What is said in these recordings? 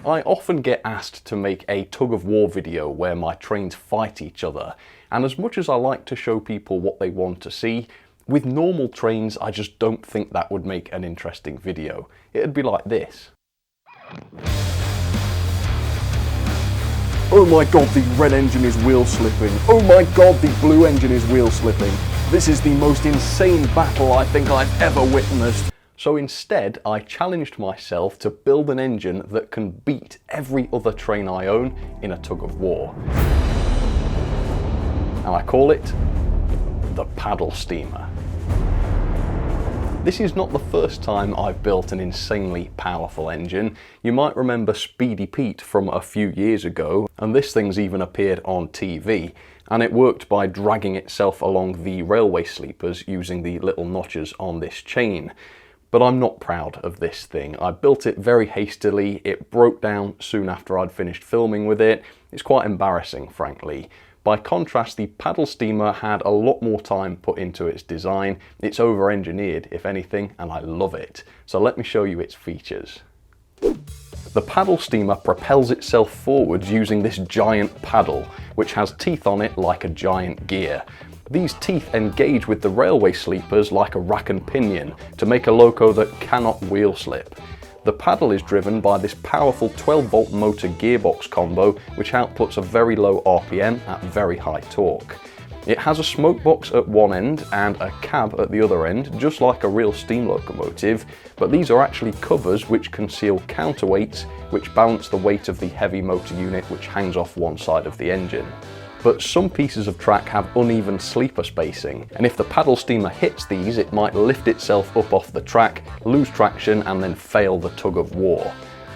I often get asked to make a tug of war video where my trains fight each other, and as much as I like to show people what they want to see, with normal trains I just don't think that would make an interesting video. It'd be like this. Oh my god, the red engine is wheel slipping. Oh my god, the blue engine is wheel slipping. This is the most insane battle I think I've ever witnessed. So instead, I challenged myself to build an engine that can beat every other train I own in a tug of war. And I call it the paddle steamer. This is not the first time I've built an insanely powerful engine. You might remember Speedy Pete from a few years ago, and this thing's even appeared on TV, and it worked by dragging itself along the railway sleepers using the little notches on this chain. But I'm not proud of this thing. I built it very hastily, it broke down soon after I'd finished filming with it. It's quite embarrassing, frankly. By contrast, the paddle steamer had a lot more time put into its design. It's over-engineered, if anything, and I love it. So let me show you its features. The paddle steamer propels itself forwards using this giant paddle, which has teeth on it like a giant gear. These teeth engage with the railway sleepers like a rack and pinion to make a loco that cannot wheel slip. The paddle is driven by this powerful 12-volt motor gearbox combo which outputs a very low RPM at very high torque. It has a smoke box at one end and a cab at the other end, just like a real steam locomotive, but these are actually covers which conceal counterweights which balance the weight of the heavy motor unit which hangs off one side of the engine. But some pieces of track have uneven sleeper spacing, and if the paddle steamer hits these, it might lift itself up off the track, lose traction, and then fail the tug of war.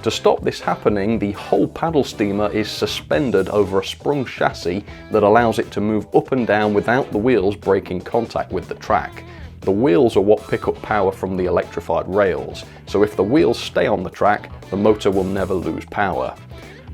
To stop this happening, the whole paddle steamer is suspended over a sprung chassis that allows it to move up and down without the wheels breaking contact with the track. The wheels are what pick up power from the electrified rails, so if the wheels stay on the track, the motor will never lose power.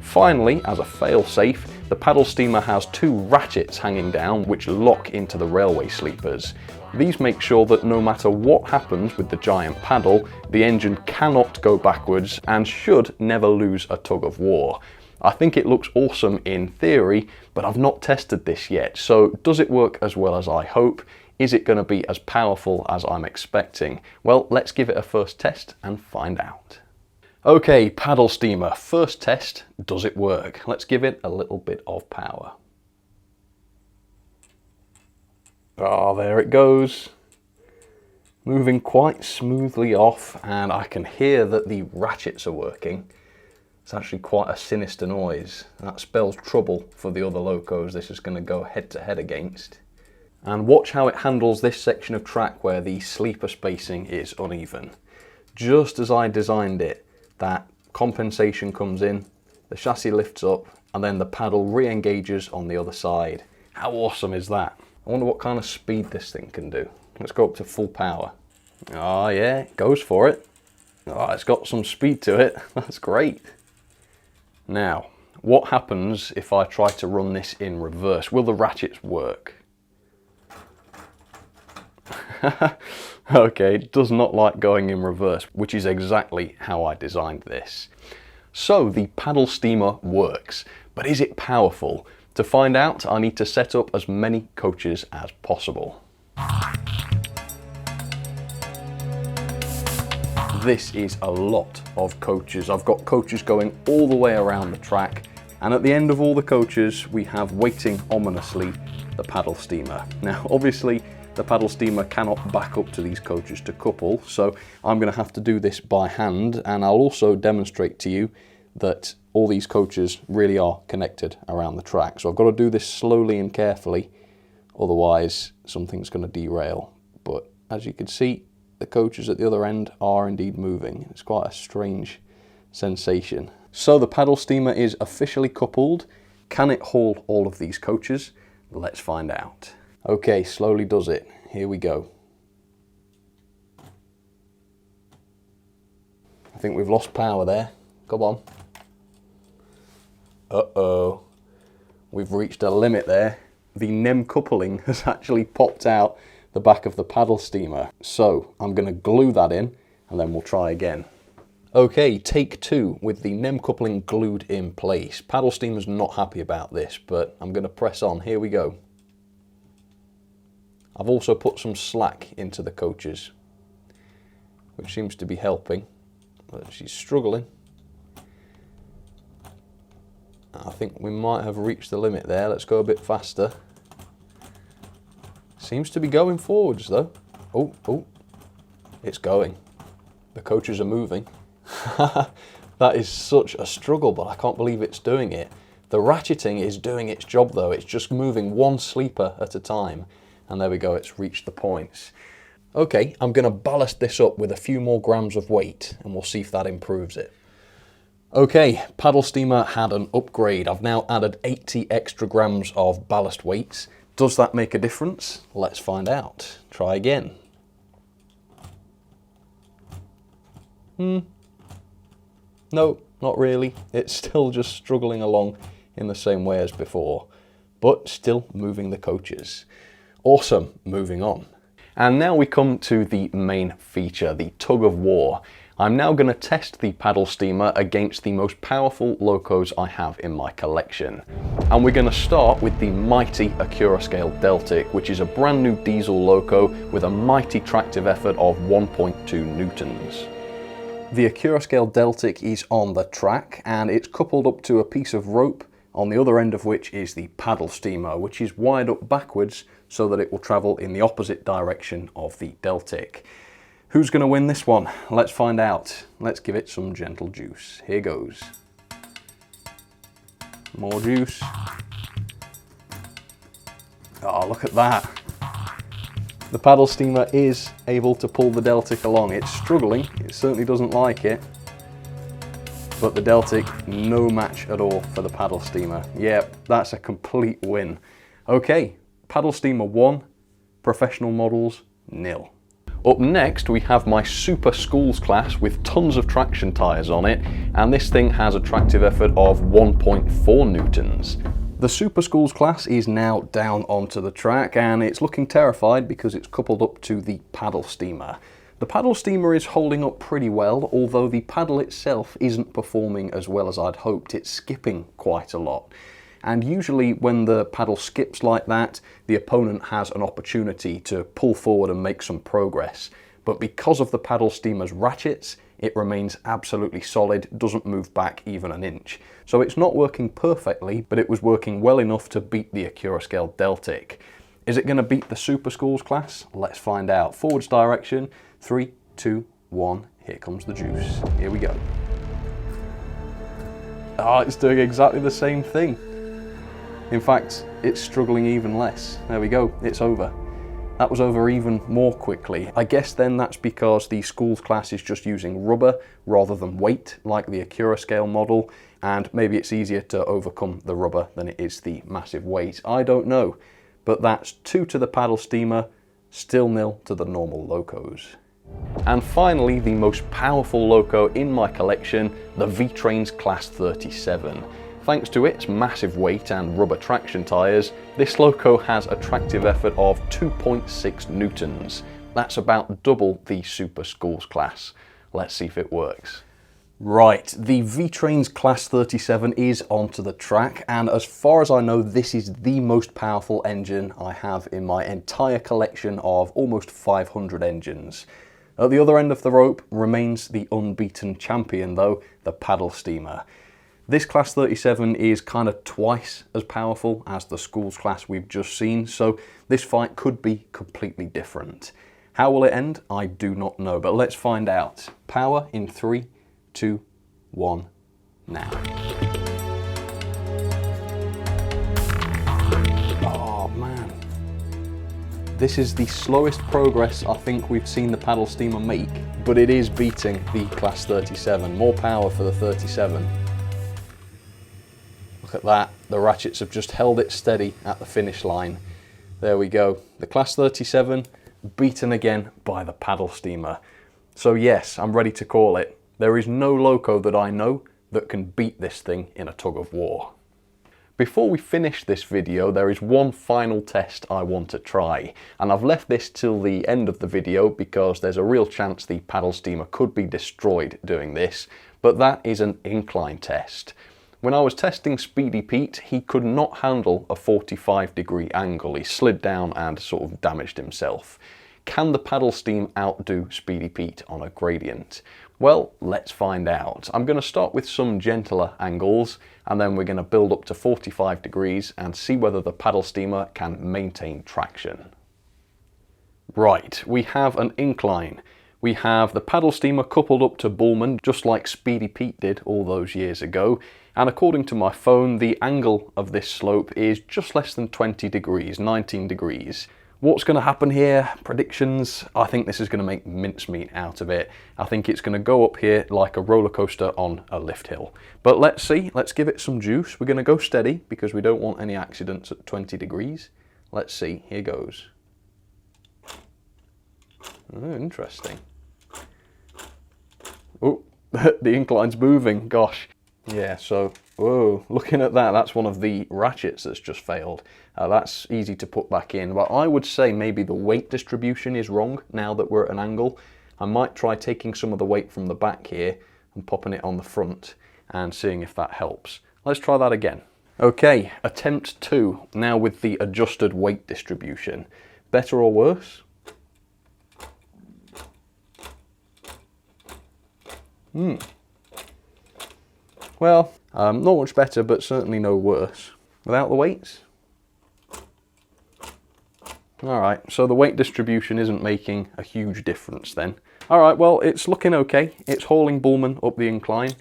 Finally, as a fail-safe, the paddle steamer has two ratchets hanging down which lock into the railway sleepers. These make sure that no matter what happens with the giant paddle, the engine cannot go backwards and should never lose a tug of war. I think it looks awesome in theory, but I've not tested this yet, so does it work as well as I hope? Is it going to be as powerful as I'm expecting? Well, let's give it a first test and find out. Okay, paddle steamer, first test, does it work? Let's give it a little bit of power. Oh, there it goes. Moving quite smoothly off, and I can hear that the ratchets are working. It's actually quite a sinister noise. That spells trouble for the other locos this is going to go head to head against. And watch how it handles this section of track where the sleeper spacing is uneven. Just as I designed it, that compensation comes in, the chassis lifts up, and then the paddle re-engages on the other side. How awesome is that? I wonder what kind of speed this thing can do. Let's go up to full power. Oh yeah, it goes for it. Oh, it's got some speed to it. That's great. Now, what happens if I try to run this in reverse? Will the ratchets work? Okay, it does not like going in reverse, which is exactly how I designed this. So the paddle steamer works, but is it powerful? To find out, I need to set up as many coaches as possible. This is a lot of coaches. I've got coaches going all the way around the track, and at the end of all the coaches, we have waiting ominously the paddle steamer. Now, obviously, the paddle steamer cannot back up to these coaches to couple, so I'm going to have to do this by hand, and I'll also demonstrate to you that all these coaches really are connected around the track. So I've got to do this slowly and carefully, otherwise something's going to derail. But as you can see, the coaches at the other end are indeed moving. It's quite a strange sensation. So the paddle steamer is officially coupled. Can it haul all of these coaches? Let's find out. Okay, slowly does it. Here we go. I think we've lost power there. Come on. Uh-oh. We've reached a limit there. The NEM coupling has actually popped out the back of the paddle steamer. So I'm going to glue that in and then we'll try again. Okay, take two with the NEM coupling glued in place. Paddle steamer's not happy about this, but I'm going to press on. Here we go. I've also put some slack into the coaches, which seems to be helping, but she's struggling. I think we might have reached the limit there. Let's go a bit faster. Seems to be going forwards though. Oh, it's going. The coaches are moving. That is such a struggle, but I can't believe it's doing it. The ratcheting is doing its job though. It's just moving one sleeper at a time. And there we go, it's reached the points. Okay, I'm going to ballast this up with a few more grams of weight and we'll see if that improves it. Okay, paddle steamer had an upgrade. I've now added 80 extra grams of ballast weights. Does that make a difference? Let's find out. Try again. No, not really. It's still just struggling along in the same way as before, but still moving the coaches. Awesome, moving on. And now we come to the main feature, the Tug of War. I'm now going to test the paddle steamer against the most powerful locos I have in my collection. And we're going to start with the mighty Accurascale Deltic, which is a brand new diesel loco with a mighty tractive effort of 1.2 newtons. The Accurascale Deltic is on the track and it's coupled up to a piece of rope, on the other end of which is the paddle steamer, which is wired up backwards so that it will travel in the opposite direction of the Deltic. Who's going to win this one? Let's find out. Let's give it some gentle juice. Here goes. More juice. Oh, look at that. The paddle steamer is able to pull the Deltic along. It's struggling, it certainly doesn't like it. But the Deltic, no match at all for the paddle steamer. Yep, that's a complete win. Okay, paddle steamer 1, professional models 0. Up next we have my Super Schools class with tons of traction tyres on it, and this thing has a tractive effort of 1.4 newtons. The Super Schools class is now down onto the track and it's looking terrified because it's coupled up to the paddle steamer. The paddle steamer is holding up pretty well, although the paddle itself isn't performing as well as I'd hoped. It's skipping quite a lot. And usually when the paddle skips like that, the opponent has an opportunity to pull forward and make some progress. But because of the paddle steamer's ratchets, it remains absolutely solid, doesn't move back even an inch. So it's not working perfectly, but it was working well enough to beat the Accurascale Deltic. Is it going to beat the Super Schools class? Let's find out. Forwards direction, 3, 2, 1, here comes the juice. Here we go. Oh, it's doing exactly the same thing. In fact, it's struggling even less. There we go, it's over. That was over even more quickly. I guess then that's because the Schools class is just using rubber rather than weight, like the Accurascale model, and maybe it's easier to overcome the rubber than it is the massive weight. I don't know, but that's 2 to the paddle steamer, still 0 to the normal locos. And finally, the most powerful loco in my collection, the V-Trains Class 37. Thanks to its massive weight and rubber traction tyres, this loco has a tractive effort of 2.6 newtons. That's about double the Super Schools class. Let's see if it works. Right, the V-Trains Class 37 is onto the track, and as far as I know, this is the most powerful engine I have in my entire collection of almost 500 engines. At the other end of the rope remains the unbeaten champion though, the paddle steamer. This Class 37 is kind of twice as powerful as the Schools class we've just seen, so this fight could be completely different. How will it end? I do not know, but let's find out. Power in 3, 2, 1, now. Oh man. This is the slowest progress I think we've seen the paddle steamer make, but it is beating the Class 37. More power for the 37. Look at that, the ratchets have just held it steady at the finish line. There we go, the Class 37 beaten again by the paddle steamer. So yes, I'm ready to call it. There is no loco that I know that can beat this thing in a tug of war. Before we finish this video, there is one final test I want to try, and I've left this till the end of the video because there's a real chance the paddle steamer could be destroyed doing this, but that is an incline test. When I was testing Speedy Pete, he could not handle a 45-degree angle. He slid down and sort of damaged himself. Can the paddle steam outdo Speedy Pete on a gradient? Well, let's find out. I'm going to start with some gentler angles, and then we're going to build up to 45 degrees and see whether the paddle steamer can maintain traction. Right, we have an incline. We have the paddle steamer coupled up to Bullman, just like Speedy Pete did all those years ago. And according to my phone, the angle of this slope is just less than 20 degrees, 19 degrees. What's going to happen here? Predictions? I think this is going to make mincemeat out of it. I think it's going to go up here like a roller coaster on a lift hill. But let's see, let's give it some juice. We're going to go steady because we don't want any accidents at 20 degrees. Let's see, here goes. Oh, interesting. Oh, the incline's moving, gosh. Yeah, so, whoa, looking at that, that's one of the ratchets that's just failed. That's easy to put back in, but I would say maybe the weight distribution is wrong now that we're at an angle. I might try taking some of the weight from the back here and popping it on the front and seeing if that helps. Let's try that again. Okay, attempt 2, now with the adjusted weight distribution. Better or worse? Well, not much better, but certainly no worse. Without the weights? Alright, so the weight distribution isn't making a huge difference then. Alright, well, it's looking okay. It's hauling Bullman up the incline.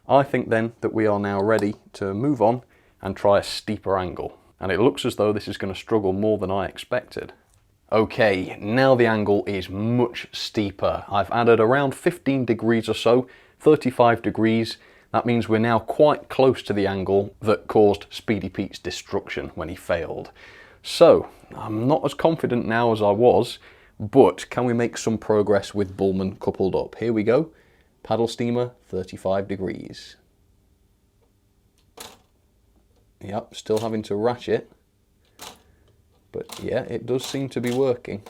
I think then that we are now ready to move on and try a steeper angle. And it looks as though this is going to struggle more than I expected. Okay, now the angle is much steeper. I've added around 15 degrees or so, 35 degrees. That means we're now quite close to the angle that caused Speedy Pete's destruction when he failed. So, I'm not as confident now as I was, but can we make some progress with Bullman coupled up? Here we go. Paddle steamer, 35 degrees. Yep, still having to ratchet. But yeah, it does seem to be working.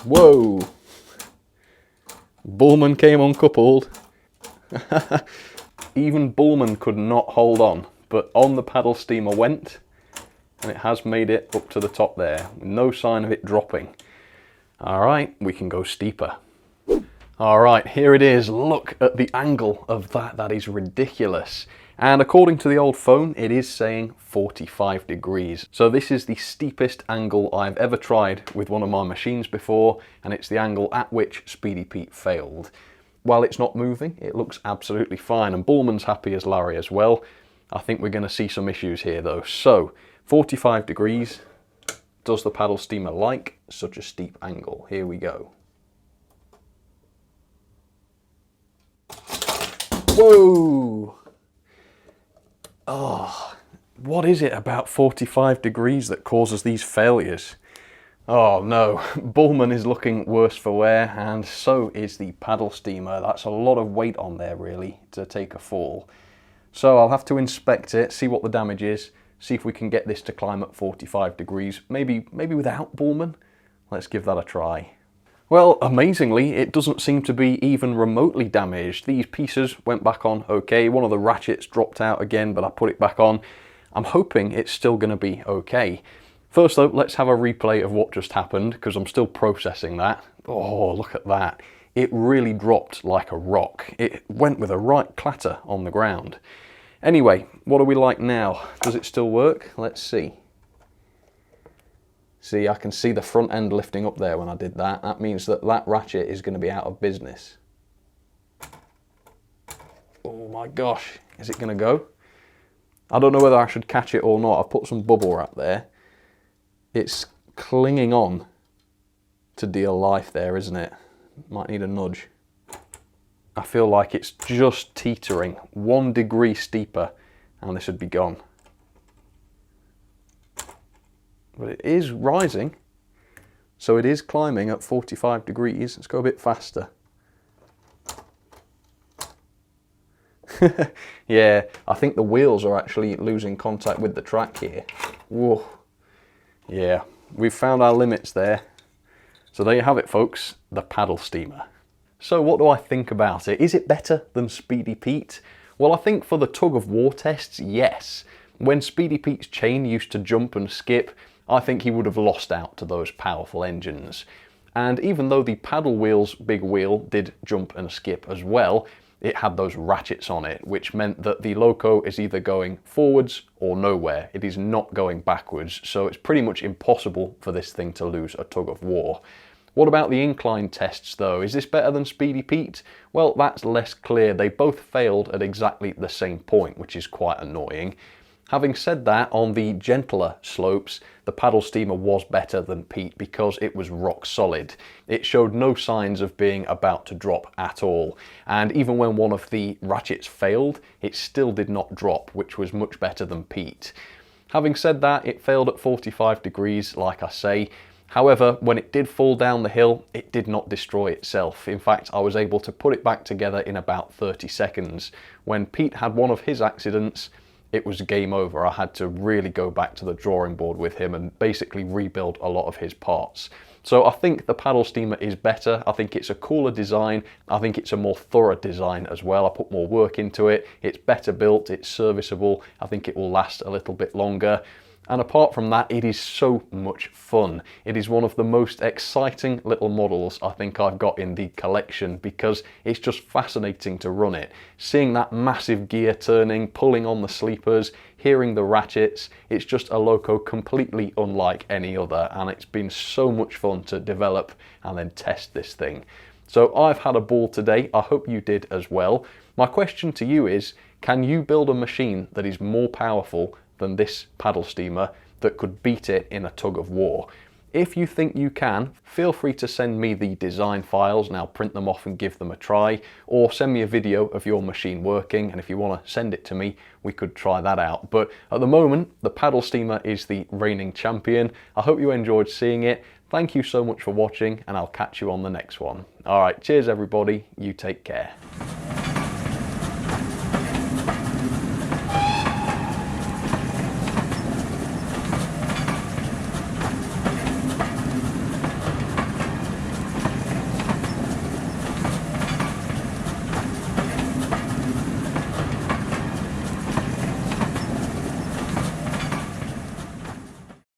Whoa! Bullman came uncoupled. Even Bullman could not hold on, but on the paddle steamer went, and it has made it up to the top there. No sign of it dropping. Alright, we can go steeper. Alright, here it is. Look at the angle of that. That is ridiculous. And according to the old phone, it is saying 45 degrees. So this is the steepest angle I've ever tried with one of my machines before, and it's the angle at which Speedy Pete failed. While it's not moving, it looks absolutely fine, and Bullman's happy as Larry as well. I think we're going to see some issues here though. So, 45 degrees. Does the paddle steamer like such a steep angle? Here we go. Whoa! Oh, what is it about 45 degrees that causes these failures? Oh no, Bullman is looking worse for wear, and so is the paddle steamer. That's a lot of weight on there really to take a fall. So I'll have to inspect it, see what the damage is, see if we can get this to climb at 45 degrees, maybe without Bullman. Let's give that a try. Well, amazingly, it doesn't seem to be even remotely damaged. These pieces went back on okay. One of the ratchets dropped out again, but I put it back on. I'm hoping it's still going to be okay. First though, let's have a replay of what just happened, because I'm still processing that. Oh, look at that. It really dropped like a rock. It went with a right clatter on the ground. Anyway, what are we like now? Does it still work? Let's see. See, I can see the front end lifting up there when I did that. That means that that ratchet is going to be out of business. Oh my gosh, is it going to go? I don't know whether I should catch it or not. I've put some bubble wrap there. It's clinging on to dear life there, isn't it? Might need a nudge. I feel like it's just teetering 1 degree steeper and this would be gone. But it is rising, so it is climbing at 45 degrees. Let's go a bit faster. Yeah, I think the wheels are actually losing contact with the track here. Whoa. Yeah, we've found our limits there. So there you have it, folks, the paddle steamer. So what do I think about it? Is it better than Speedy Pete? Well, I think for the tug of war tests, yes. When Speedy Pete's chain used to jump and skip, I think he would have lost out to those powerful engines. And even though the paddle wheel's big wheel did jump and skip as well, it had those ratchets on it, which meant that the loco is either going forwards or nowhere. It is not going backwards, so it's pretty much impossible for this thing to lose a tug of war. What about the incline tests though? Is this better than Speedy Pete? Well, that's less clear. They both failed at exactly the same point, which is quite annoying. Having said that, on the gentler slopes, the paddle steamer was better than Pete because it was rock solid. It showed no signs of being about to drop at all. And even when one of the ratchets failed, it still did not drop, which was much better than Pete. Having said that, it failed at 45 degrees, like I say. However, when it did fall down the hill, it did not destroy itself. In fact, I was able to put it back together in about 30 seconds. When Pete had one of his accidents, it was game over. I had to really go back to the drawing board with him and basically rebuild a lot of his parts. So I think the paddle steamer is better. I think it's a cooler design. I think it's a more thorough design as well. I put more work into it. It's better built, it's serviceable. I think it will last a little bit longer. And apart from that, it is so much fun. It is one of the most exciting little models I think I've got in the collection because it's just fascinating to run it. Seeing that massive gear turning, pulling on the sleepers, hearing the ratchets, it's just a loco completely unlike any other, and it's been so much fun to develop and then test this thing. So I've had a ball today. I hope you did as well. My question to you is, can you build a machine that is more powerful than this paddle steamer that could beat it in a tug of war? If you think you can, feel free to send me the design files and I'll print them off and give them a try, or send me a video of your machine working, and if you want to send it to me, we could try that out. But at the moment, the paddle steamer is the reigning champion. I hope you enjoyed seeing it. Thank you so much for watching, and I'll catch you on the next one. All right, cheers everybody, you take care.